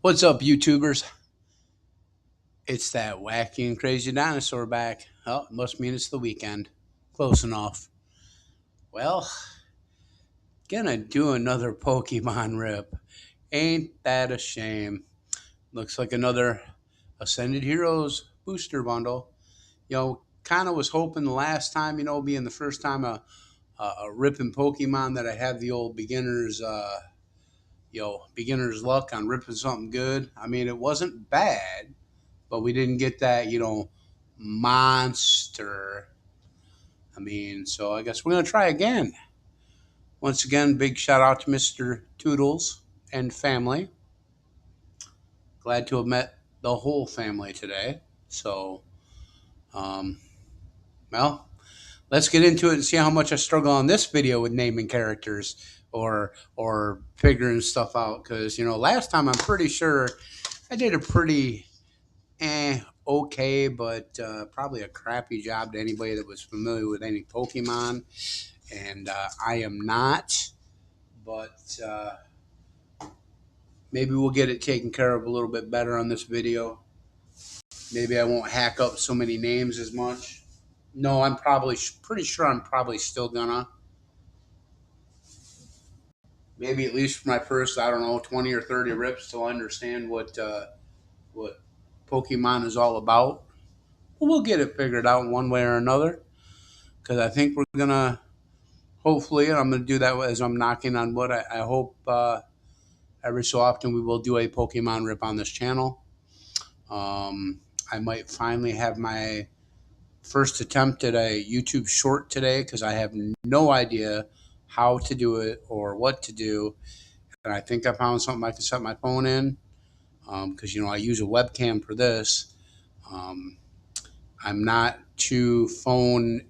What's up, YouTubers? It's that wacky and crazy dinosaur back. Oh, it must mean it's the weekend. Close enough. Well, gonna do another Pokemon rip. Ain't that a shame? Looks like another Ascended Heroes booster bundle. Kind of was hoping the last time, being the first time a ripping Pokemon that I had the old beginner's luck on ripping something good. I mean, it wasn't bad, but we didn't get that, monster. So I guess we're going to try again. Once again, big shout out to Mr. Toodles and family. Glad to have met the whole family today. So, um, well, let's get into it and see how much I struggle on this video with naming characters or figuring stuff out. Because last time I'm pretty sure I did a pretty okay, but probably a crappy job to anybody that was familiar with any Pokemon. And I am not, but maybe we'll get it taken care of a little bit better on this video. Maybe I won't hack up so many names as much. No, I'm probably pretty sure I'm probably still gonna. Maybe at least for my first, I don't know, 20 or 30 rips to understand what Pokemon is all about. But we'll get it figured out one way or another. Because I think we're gonna hopefully, and I'm gonna do that as I'm knocking on wood. I hope every so often we will do a Pokemon rip on this channel. I might finally have my first attempt at a YouTube short today because I have no idea how to do it or what to do. And I think I found something I can set my phone in because, I use a webcam for this. Um, I'm not too phone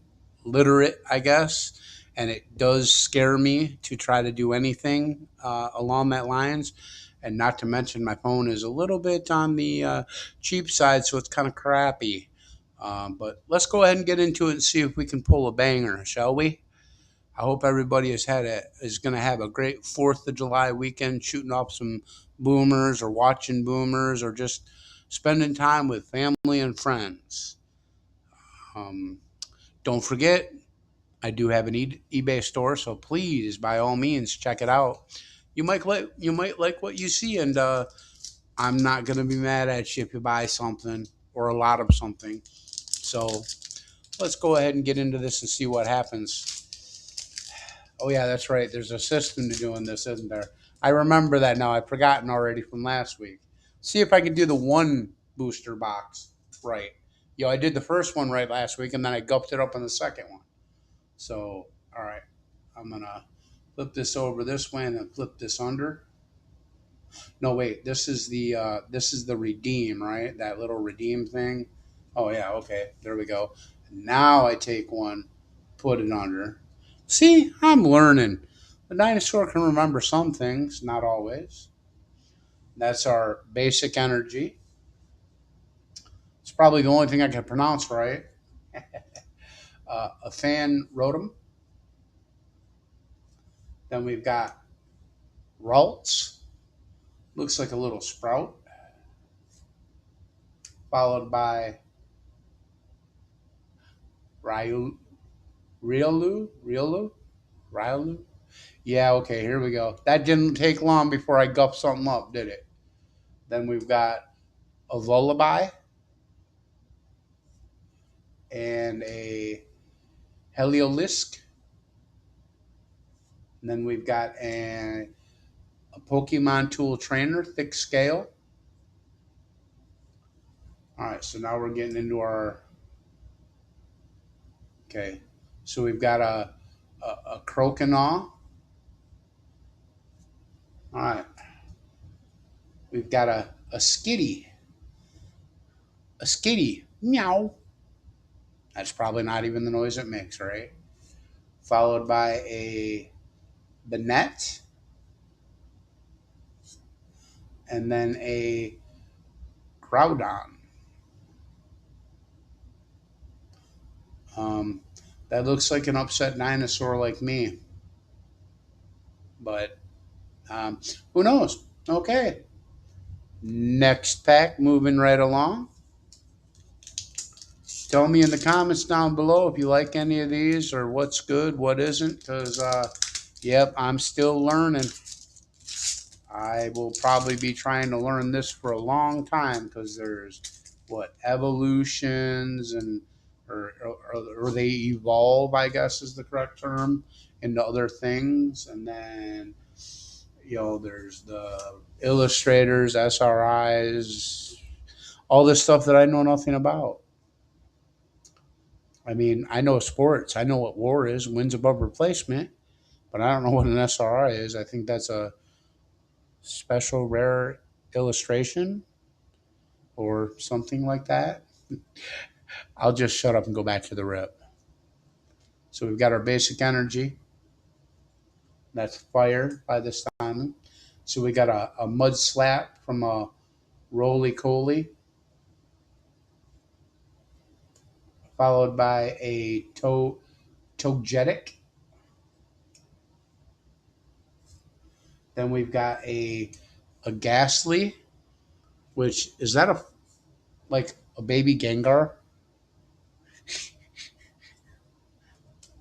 literate, I guess, and it does scare me to try to do anything along that lines. And not to mention, my phone is a little bit on the cheap side, so it's kind of crappy. But let's go ahead and get into it and see if we can pull a banger, shall we? I hope everybody is going to have a great 4th of July weekend, shooting off some boomers or watching boomers or just spending time with family and friends. Um, don't forget, I do have an eBay store, so please, by all means, check it out. You might like what you see, and I'm not gonna be mad at you if you buy something or a lot of something. So let's go ahead and get into this and see what happens. Oh yeah, that's right. There's a system to doing this, isn't there? I remember that now. I've forgotten already from last week. See if I can do the one booster box right. I did the first one right last week, and then I gulped it up on the second one. So, all right, I'm gonna flip this over this way and then flip this under. No, wait, this is the redeem, right? That little redeem thing. Oh yeah, okay, there we go. Now I take one, put it under. See, I'm learning. The dinosaur can remember some things, not always. That's our basic energy. It's probably the only thing I can pronounce right. A fan Rotom. Then we've got Ralts. Looks like a little sprout. Followed by Ryu, Riolu. Yeah, okay, here we go. That didn't take long before I guffed something up, did it? Then we've got a Lullaby and a Heliolisk. And then we've got a Pokemon Tool Trainer, thick scale. All right, so now we're getting into our. Okay, so we've got a Croconaw. All right, we've got a Skitty. A Skitty. Meow. That's probably not even the noise it makes, right? Followed by a Banette, and then a Groudon. Um, that looks like an upset dinosaur like me, but who knows? Okay, Next pack, moving right along. Tell me in the comments down below if you like any of these or what's good, what isn't, because, yep, I'm still learning. I will probably be trying to learn this for a long time because there's, what, evolutions and, or they evolve, I guess is the correct term, into other things. And then, there's the illustrators, SRIs, all this stuff that I know nothing about. I mean, I know sports. I know what WAR is, wins above replacement, but I don't know what an SRI is. I think that's a special rare illustration or something like that. I'll just shut up and go back to the rip. So we've got our basic energy. That's fire by this time. So we got a mud slap from a roly Coly, followed by a Togetic. Then we've got a Ghastly, which is that like a baby Gengar?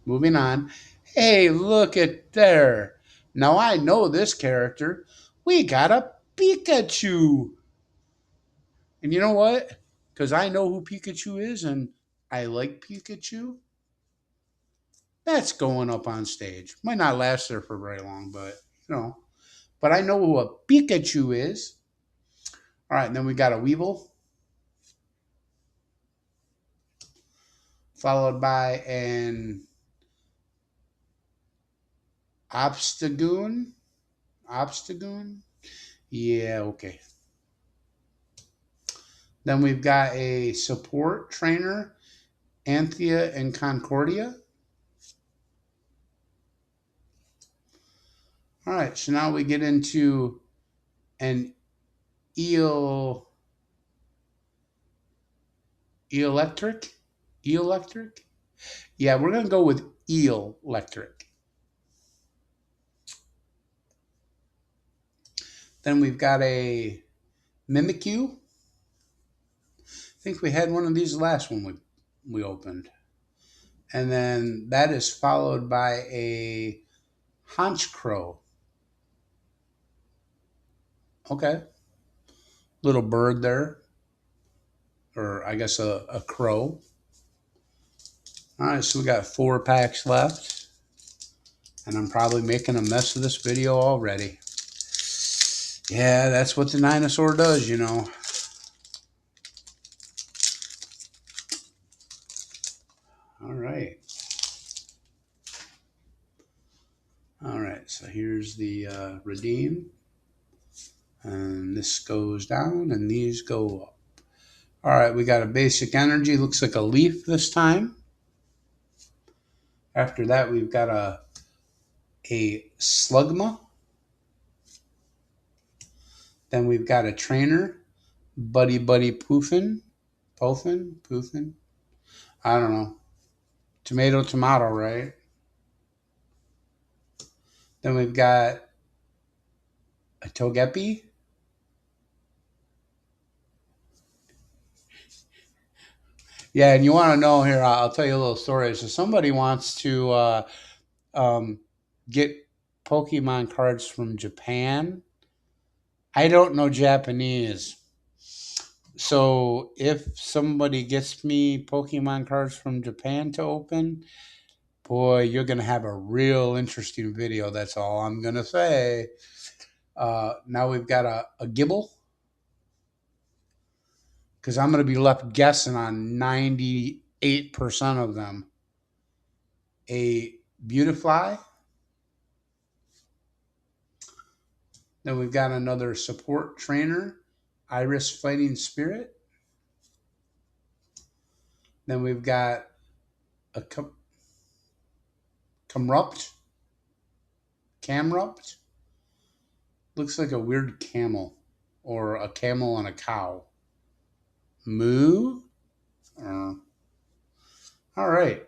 Moving on. Hey, look at there. Now I know this character. We got a Pikachu. And you know what? Because I know who Pikachu is and I like Pikachu. That's going up on stage. Might not last there for very long, but you know. But I know who a Pikachu is. All right, and then we got a Weevil, followed by an Obstagoon. Obstagoon? Yeah, okay. Then we've got a support trainer, Anthea and Concordia. All right, so now we get into an electric. Electric? Yeah, we're going to go with electric. Then we've got a Mimikyu. I think we had one of these last one we opened. And then that is followed by a Honchkrow. Okay. Little bird there. Or I guess a crow. All right, so we got 4 packs left. And I'm probably making a mess of this video already. Yeah, that's what the dinosaur does, you know. All right. All right, so here's the redeem. And this goes down and these go up. All right, we got a basic energy. Looks like a leaf this time. After that, we've got a Slugma. Then we've got a trainer, Buddy Poofin. Poofin? I don't know. Tomato, right? Then we've got a Togepi. Yeah, and you want to know here, I'll tell you a little story. So somebody wants to get Pokemon cards from Japan. I don't know Japanese. So if somebody gets me Pokemon cards from Japan to open, boy, you're going to have a real interesting video. That's all I'm going to say. Now we've got a Gibble, because I'm going to be left guessing on 98% of them. A Beautifly. Then we've got another support trainer, Iris Fighting Spirit. Then we've got a Camrupt. Looks like a weird camel, or a camel and a cow. Moo. All right.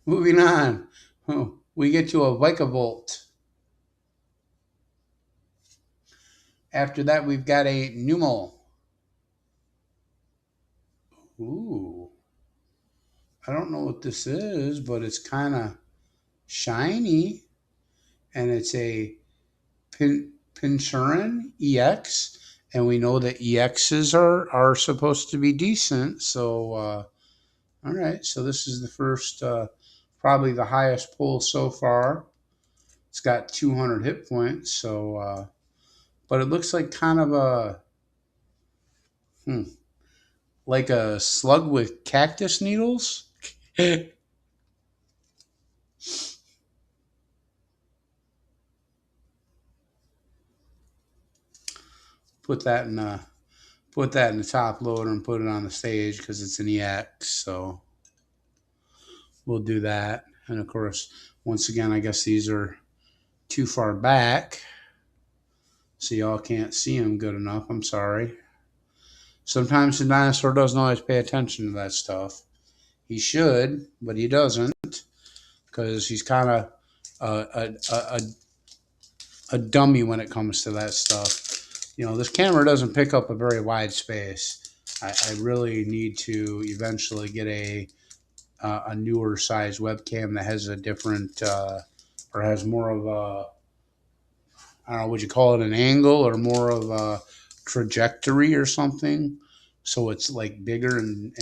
Moving on. We get to a Vikavolt. After that, we've got a Numel. Ooh, I don't know what this is, but it's kind of shiny, and it's a Pinsurin EX, and we know that EXs are supposed to be decent. So, all right, so this is the first, probably the highest pull so far. It's got 200 hit points, so but it looks like kind of a hmm, like a slug with cactus needles. put that in a put that in the top loader and put it on the stage because it's an EX. So we'll do that. And of course, once again, I guess these are too far back, so y'all can't see them good enough. I'm sorry. Sometimes the dinosaur doesn't always pay attention to that stuff. He should, but he doesn't because he's kind of a dummy when it comes to that stuff. This camera doesn't pick up a very wide space. I really need to eventually get a newer size webcam that has a different or has more of a, I don't know, would you call it an angle or more of a trajectory or something? So it's like bigger and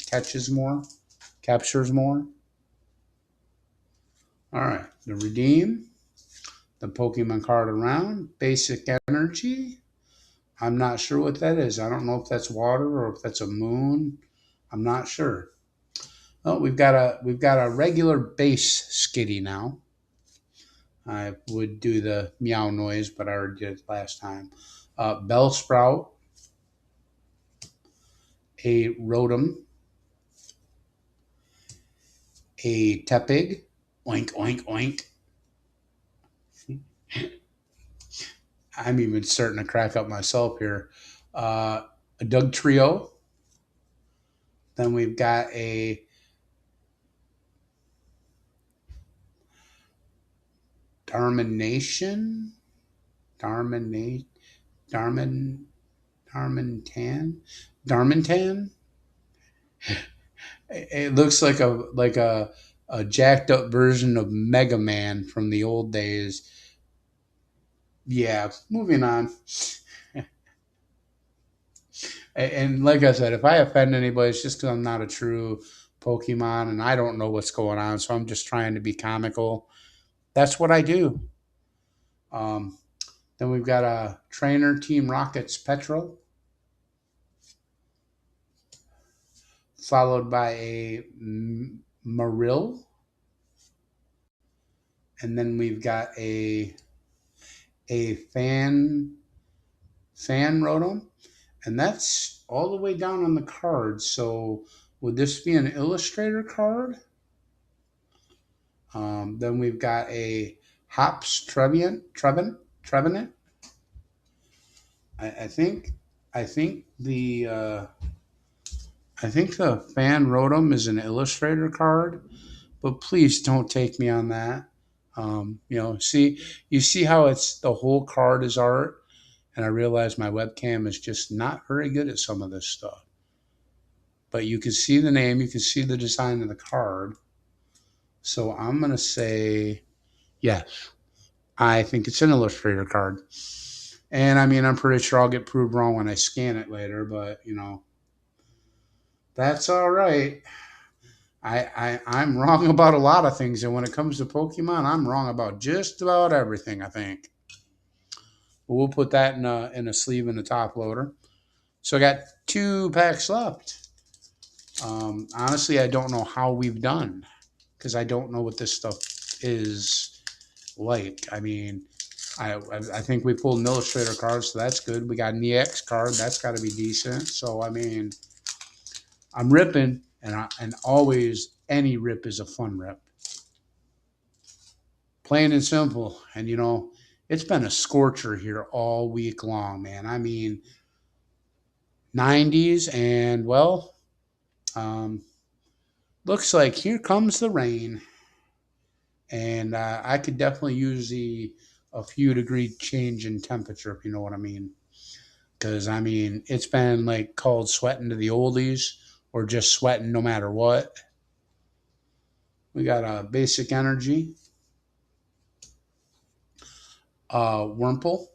captures more. All right, the redeem, the Pokemon card around, basic energy. I'm not sure what that is. I don't know if that's water or if that's a moon. I'm not sure. Oh, we've got a regular base Skitty now. I would do the meow noise, but I already did it last time. Bellsprout, a Rotom, a Tepig, oink oink oink. I'm even starting to crack up myself here. A Dugtrio. Then we've got a Darmination, Darmin, Darmin, Darmintan. It looks like a jacked up version of Mega Man from the old days. Yeah, moving on. And like I said, if I offend anybody, it's just because I'm not a true Pokemon and I don't know what's going on. So I'm just trying to be comical. That's what I do. Um, then we've got a trainer, Team Rockets Petrol, followed by a Marill. And then we've got a fan Rotom. And that's all the way down on the card. So would this be an illustrator card? Then we've got a Hops Trevenant. I think I think the fan Rotom is an illustrator card, but please don't take me on that. You see how it's the whole card is art, and I realize my webcam is just not very good at some of this stuff. But you can see the name, you can see the design of the card. So I'm gonna say yes. I think it's an illustrator card. And I mean, I'm pretty sure I'll get proved wrong when I scan it later, but that's all right. I'm wrong about a lot of things, and when it comes to Pokemon, I'm wrong about just about everything, I think. But we'll put that in a sleeve in the top loader. So I got 2 packs left. Honestly, I don't know how we've done because I don't know what this stuff is like. I mean, I think we pulled an illustrator card, so that's good. We got an EX card, that's got to be decent. So I mean, I'm ripping, and always any rip is a fun rip, plain and simple. And it's been a scorcher here all week long, man. I mean, 90s, and well, um, looks like here comes the rain, and I could definitely use a few degree change in temperature, if you know what I mean. Because, I mean, it's been like called sweating to the oldies or just sweating no matter what. We got a basic energy, Wurmple,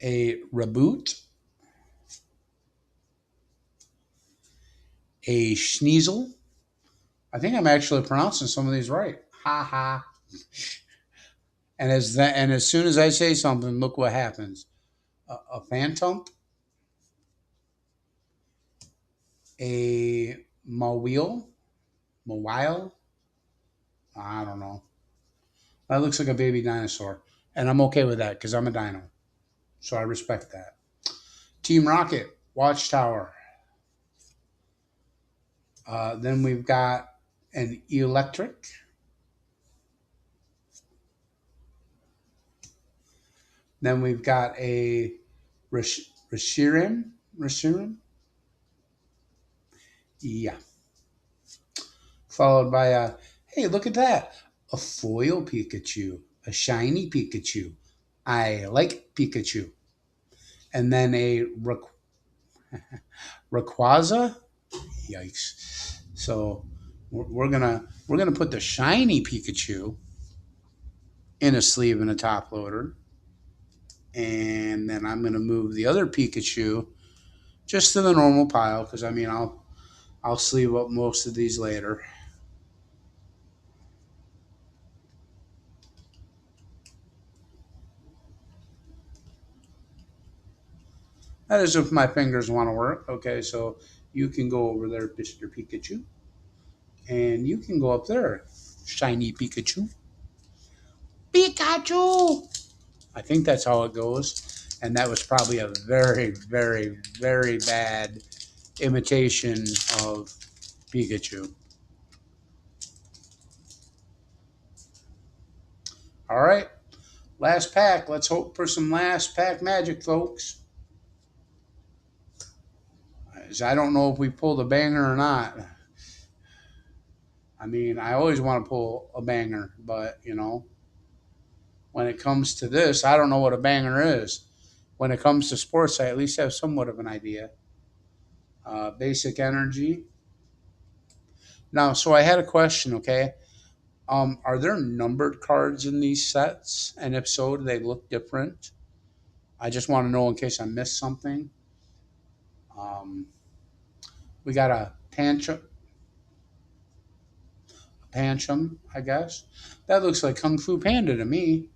a Reboot, a Sneasel. I think I'm actually pronouncing some of these right. Ha ha. And as soon as I say something, look what happens. A Phantom, a Mawile, Mawile. I don't know. That looks like a baby dinosaur, and I'm okay with that because I'm a dino, so I respect that. Team Rocket, Watchtower. Then we've got an Electric. Then we've got a Reshiram. Reshiram? Yeah. Followed by a, hey, look at that. A foil Pikachu. A shiny Pikachu. I like Pikachu. And then a Rayquaza. Yikes. So we're gonna put the shiny Pikachu in a sleeve and a top loader. And then I'm gonna move the other Pikachu just to the normal pile because I mean I'll sleeve up most of these later. That is if my fingers want to work. Okay, so you can go over there, Mr. Pikachu, and you can go up there, shiny Pikachu. Pikachu! I think that's how it goes. And that was probably a very, very, very bad imitation of Pikachu. All right, last pack. Let's hope for some last pack magic, folks. I don't know if we pulled a banger or not. I mean, I always want to pull a banger, but when it comes to this, I don't know what a banger is. When it comes to sports, I at least have somewhat of an idea. Basic energy. Now, so I had a question. Okay, are there numbered cards in these sets? And if so, do they look different? I just want to know in case I missed something. Um, we got a Pancham, I guess. That looks like Kung Fu Panda to me.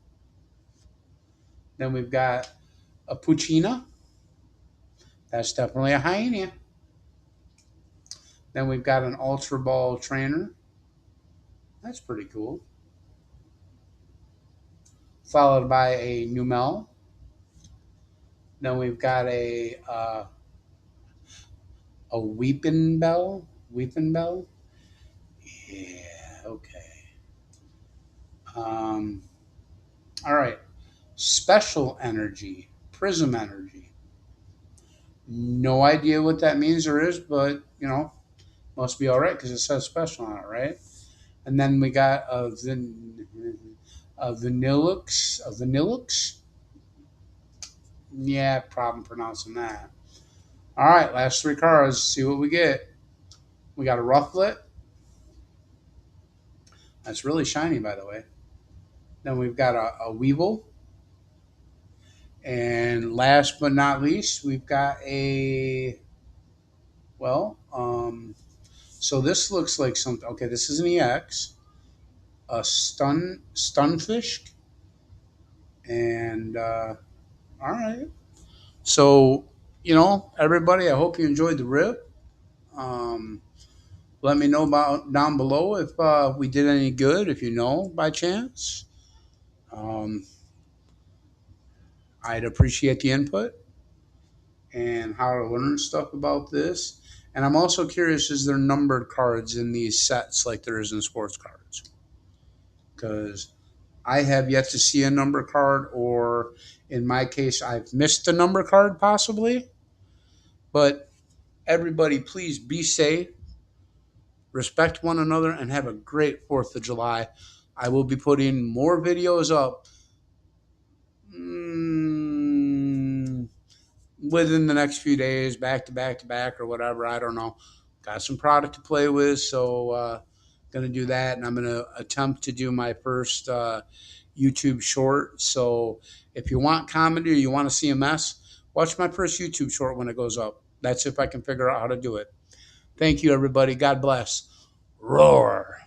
Then we've got a Puccina. That's definitely a hyena. Then we've got an Ultra Ball trainer. That's pretty cool. Followed by a Numel. Then we've got a Weeping Bell. Weeping Bell. Yeah. Okay. Um, all right. Special energy. Prism energy. No idea what that means or is, but must be all right because it says special on it, right? And then we got a Vanillux. A Vanillux. Yeah, problem pronouncing that. All right, last three cards. See what we get. We got a Rufflet. That's really shiny, by the way. Then we've got a Weevil. And last but not least, we've got well, so this looks like something. Okay, this is an EX, a Stunfisk, and all right. So, everybody, I hope you enjoyed the rip. Um, Let me know about down below if we did any good, if you know by chance. Um, I'd appreciate the input and how to learn stuff about this. And I'm also curious, is there numbered cards in these sets like there is in sports cards? Because I have yet to see a number card, or in my case, I've missed a number card possibly. But everybody, please be safe, respect one another, and have a great 4th of July. I will be putting more videos up within the next few days, back to back to back or whatever. I don't know. Got some product to play with, so going to do that, and I'm going to attempt to do my first YouTube short. So if you want comedy or you want to see a mess, watch my first YouTube short when it goes up. That's if I can figure out how to do it. Thank you, everybody. God bless. Roar.